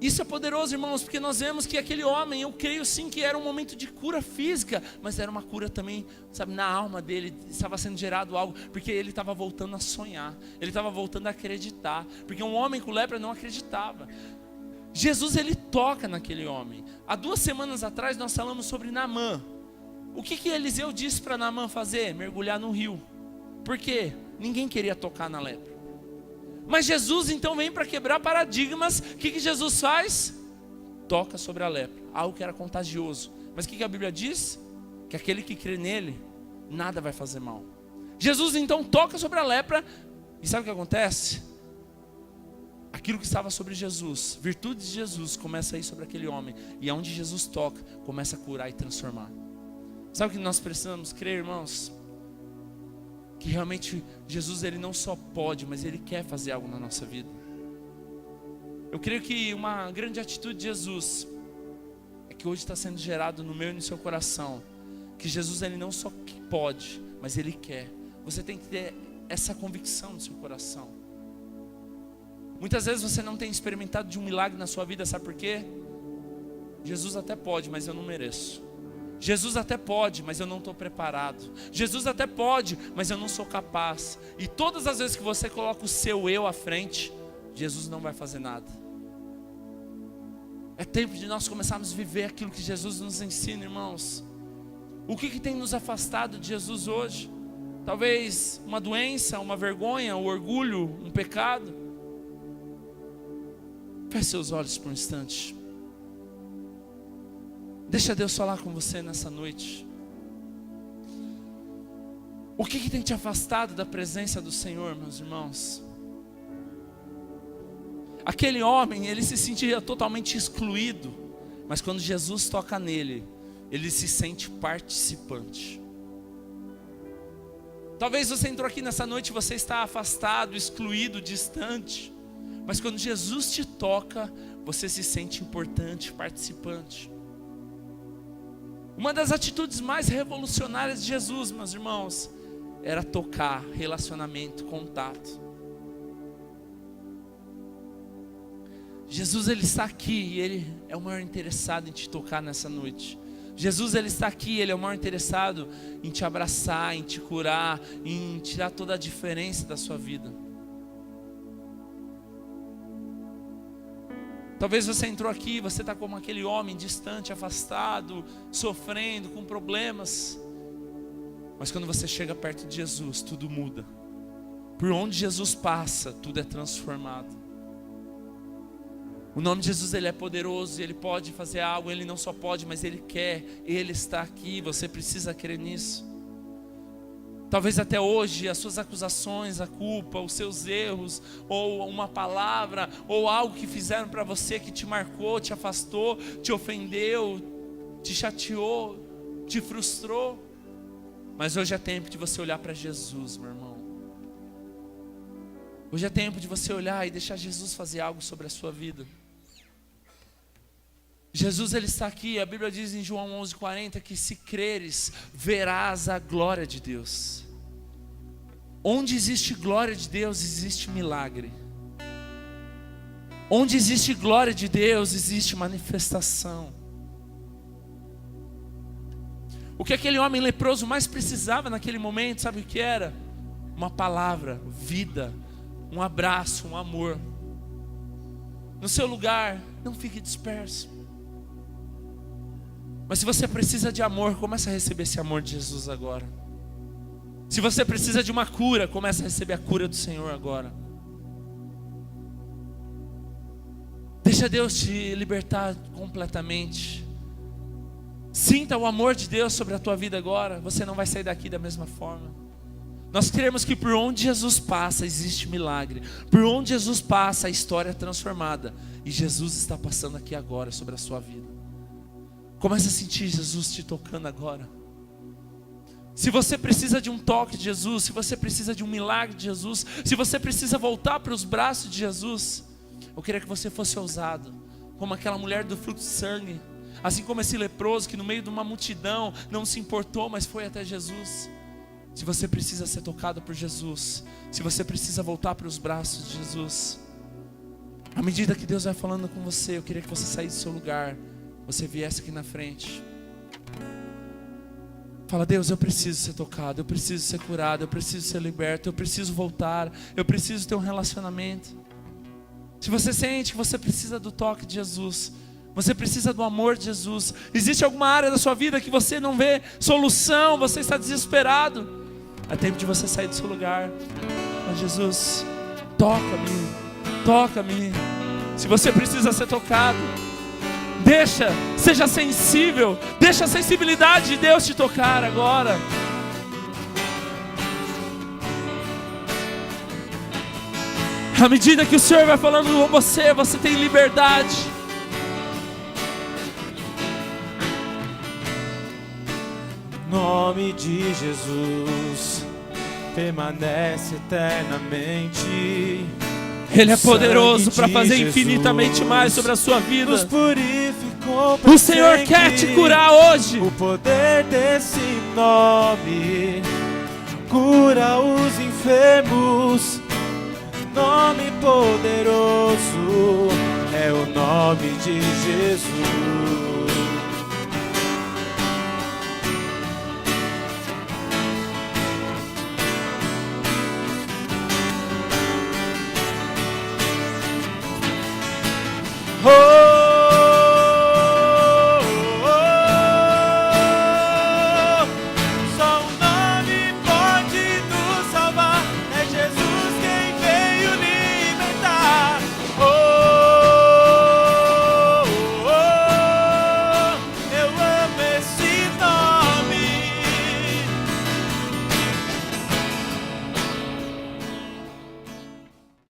Isso é poderoso, irmãos, porque nós vemos que aquele homem, eu creio sim que era um momento de cura física, mas era uma cura também, sabe, na alma dele, estava sendo gerado algo, porque ele estava voltando a sonhar, ele estava voltando a acreditar, porque um homem com lepra não acreditava. Jesus, ele toca naquele homem. Há 2 semanas atrás nós falamos sobre Naamã. O que Eliseu disse para Naamã fazer? Mergulhar no rio. Por quê? Ninguém queria tocar na lepra. Mas Jesus então vem para quebrar paradigmas. O que Jesus faz? Toca sobre a lepra, algo que era contagioso. Mas o que a Bíblia diz? Que aquele que crê nele, nada vai fazer mal. Jesus então toca sobre a lepra, e sabe o que acontece? Aquilo que estava sobre Jesus, virtudes de Jesus, começa a ir sobre aquele homem, e aonde Jesus toca, começa a curar e transformar. Sabe o que nós precisamos crer, irmãos? Que realmente Jesus, ele não só pode, mas ele quer fazer algo na nossa vida. Eu creio que uma grande atitude de Jesus é que hoje está sendo gerado no meu e no seu coração, que Jesus, ele não só pode, mas ele quer. Você tem que ter essa convicção no seu coração. Muitas vezes você não tem experimentado de um milagre na sua vida, sabe por quê? Jesus até pode, mas eu não mereço. Jesus até pode, mas eu não estou preparado. Jesus até pode, mas eu não sou capaz. E todas as vezes que você coloca o seu eu à frente, Jesus não vai fazer nada. É tempo de nós começarmos a viver aquilo que Jesus nos ensina, irmãos. O que tem nos afastado de Jesus hoje? Talvez uma doença, uma vergonha, um orgulho, um pecado. Feche seus olhos por um instante. Deixa Deus falar com você nessa noite. O que tem te afastado da presença do Senhor, meus irmãos? Aquele homem, ele se sentia totalmente excluído, mas quando Jesus toca nele, ele se sente participante. Talvez você entrou aqui nessa noite e você está afastado, excluído, distante, mas quando Jesus te toca, você se sente importante, participante. Uma das atitudes mais revolucionárias de Jesus, meus irmãos, era tocar, relacionamento, contato. Jesus, ele está aqui e ele é o maior interessado em te tocar nessa noite. Jesus, ele está aqui, ele é o maior interessado em te abraçar, em te curar, em tirar toda a diferença da sua vida. Talvez você entrou aqui, você está como aquele homem distante, afastado, sofrendo, com problemas. Mas quando você chega perto de Jesus, tudo muda. Por onde Jesus passa, tudo é transformado. O nome de Jesus, ele é poderoso, ele pode fazer algo, ele não só pode, mas ele quer, ele está aqui, você precisa crer nisso. Talvez até hoje as suas acusações, a culpa, os seus erros, ou uma palavra, ou algo que fizeram para você que te marcou, te afastou, te ofendeu, te chateou, te frustrou. Mas hoje é tempo de você olhar para Jesus, meu irmão. Hoje é tempo de você olhar e deixar Jesus fazer algo sobre a sua vida. Jesus, ele está aqui, a Bíblia diz em João 11:40 que se creres, verás a glória de Deus. Onde existe glória de Deus, existe milagre. Onde existe glória de Deus, existe manifestação. O que aquele homem leproso mais precisava naquele momento, sabe o que era? Uma palavra, vida, um abraço, um amor. No seu lugar, não fique disperso. Mas se você precisa de amor, comece a receber esse amor de Jesus agora. Se você precisa de uma cura, comece a receber a cura do Senhor agora. Deixa Deus te libertar completamente. Sinta o amor de Deus sobre a tua vida agora. Você não vai sair daqui da mesma forma. Nós queremos que por onde Jesus passa, existe milagre. Por onde Jesus passa, a história é transformada. E Jesus está passando aqui agora sobre a sua vida. Comece a sentir Jesus te tocando agora. Se você precisa de um toque de Jesus, se você precisa de um milagre de Jesus, se você precisa voltar para os braços de Jesus, eu queria que você fosse ousado, como aquela mulher do fluxo de sangue, assim como esse leproso que no meio de uma multidão não se importou, mas foi até Jesus. Se você precisa ser tocado por Jesus, se você precisa voltar para os braços de Jesus, à medida que Deus vai falando com você, eu queria que você saísse do seu lugar, você viesse aqui na frente. Fala: Deus, eu preciso ser tocado, eu preciso ser curado, eu preciso ser liberto, eu preciso voltar, eu preciso ter um relacionamento. Se você sente que você precisa do toque de Jesus, você precisa do amor de Jesus, existe alguma área da sua vida que você não vê solução, você está desesperado, é tempo de você sair do seu lugar. Mas Jesus, toca-me, toca-me. Se você precisa ser tocado, seja sensível, deixa a sensibilidade de Deus te tocar agora. À medida que o Senhor vai falando com você, você tem liberdade. O nome de Jesus permanece eternamente. Ele é poderoso para fazer infinitamente mais sobre a sua vida. O Senhor quer te curar hoje. O poder desse nome cura os enfermos. Nome poderoso é o nome de Jesus.